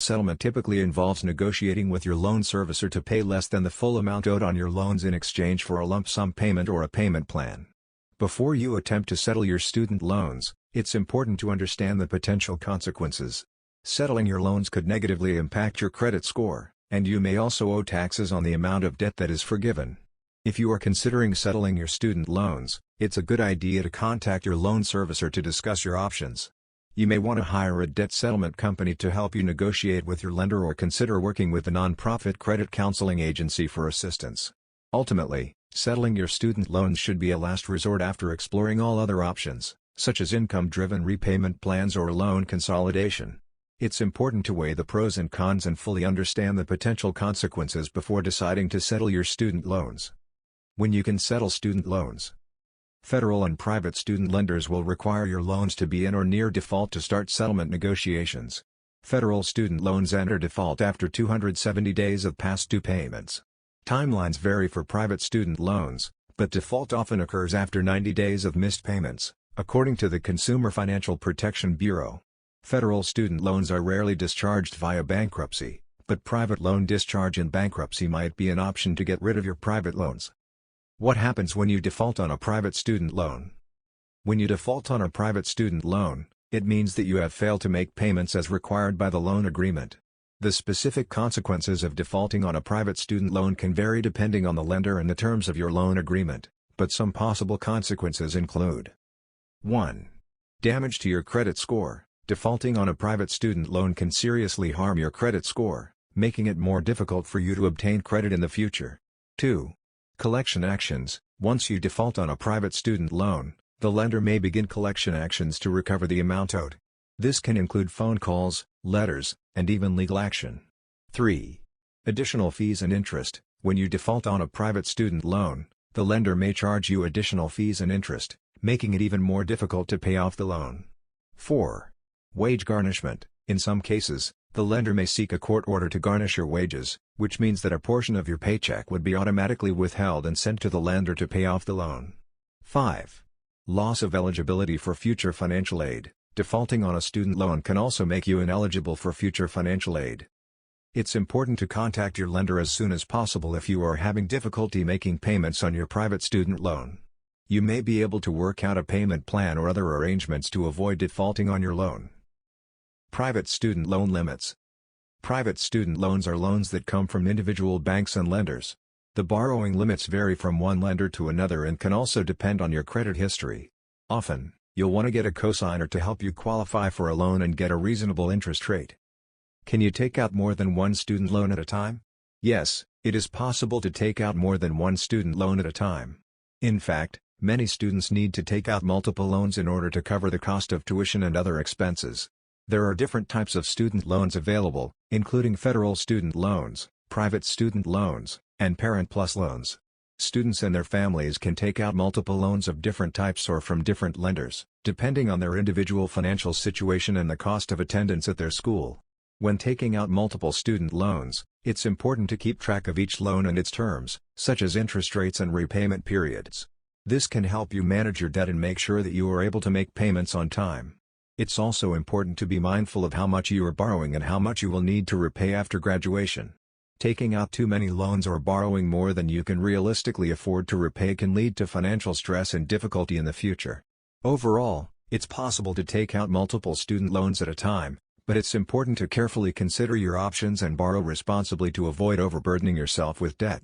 Settlement typically involves negotiating with your loan servicer to pay less than the full amount owed on your loans in exchange for a lump sum payment or a payment plan. Before you attempt to settle your student loans, it's important to understand the potential consequences. Settling your loans could negatively impact your credit score, and you may also owe taxes on the amount of debt that is forgiven. If you are considering settling your student loans, it's a good idea to contact your loan servicer to discuss your options. You may want to hire a debt settlement company to help you negotiate with your lender or consider working with a nonprofit credit counseling agency for assistance. Ultimately, settling your student loans should be a last resort after exploring all other options, such as income-driven repayment plans or loan consolidation. It's important to weigh the pros and cons and fully understand the potential consequences before deciding to settle your student loans. When you can settle student loans. Federal and private student lenders will require your loans to be in or near default to start settlement negotiations. Federal student loans enter default after 270 days of past due payments. Timelines vary for private student loans, but default often occurs after 90 days of missed payments, according to the Consumer Financial Protection Bureau. Federal student loans are rarely discharged via bankruptcy, but private loan discharge in bankruptcy might be an option to get rid of your private loans. What happens when you default on a private student loan? When you default on a private student loan, it means that you have failed to make payments as required by the loan agreement. The specific consequences of defaulting on a private student loan can vary depending on the lender and the terms of your loan agreement, but some possible consequences include: 1. Damage to your credit score. Defaulting on a private student loan can seriously harm your credit score, making it more difficult for you to obtain credit in the future. 2. Collection actions. Once you default on a private student loan, the lender may begin collection actions to recover the amount owed. This can include phone calls, letters, and even legal action. 3. Additional fees and interest. When you default on a private student loan, the lender may charge you additional fees and interest, making it even more difficult to pay off the loan. 4. Wage garnishment. In some cases, the lender may seek a court order to garnish your wages, which means that a portion of your paycheck would be automatically withheld and sent to the lender to pay off the loan. 5. Loss of eligibility for future financial aid. Defaulting on a student loan can also make you ineligible for future financial aid. It's important to contact your lender as soon as possible if you are having difficulty making payments on your private student loan. You may be able to work out a payment plan or other arrangements to avoid defaulting on your loan. Private student loan limits. Private student loans are loans that come from individual banks and lenders. The borrowing limits vary from one lender to another and can also depend on your credit history. Often, you'll want to get a cosigner to help you qualify for a loan and get a reasonable interest rate. Can you take out more than one student loan at a time? Yes, it is possible to take out more than one student loan at a time. In fact, many students need to take out multiple loans in order to cover the cost of tuition and other expenses. There are different types of student loans available, including federal student loans, private student loans, and Parent PLUS loans. Students and their families can take out multiple loans of different types or from different lenders, depending on their individual financial situation and the cost of attendance at their school. When taking out multiple student loans, it's important to keep track of each loan and its terms, such as interest rates and repayment periods. This can help you manage your debt and make sure that you are able to make payments on time. It's also important to be mindful of how much you are borrowing and how much you will need to repay after graduation. Taking out too many loans or borrowing more than you can realistically afford to repay can lead to financial stress and difficulty in the future. Overall, it's possible to take out multiple student loans at a time, but it's important to carefully consider your options and borrow responsibly to avoid overburdening yourself with debt.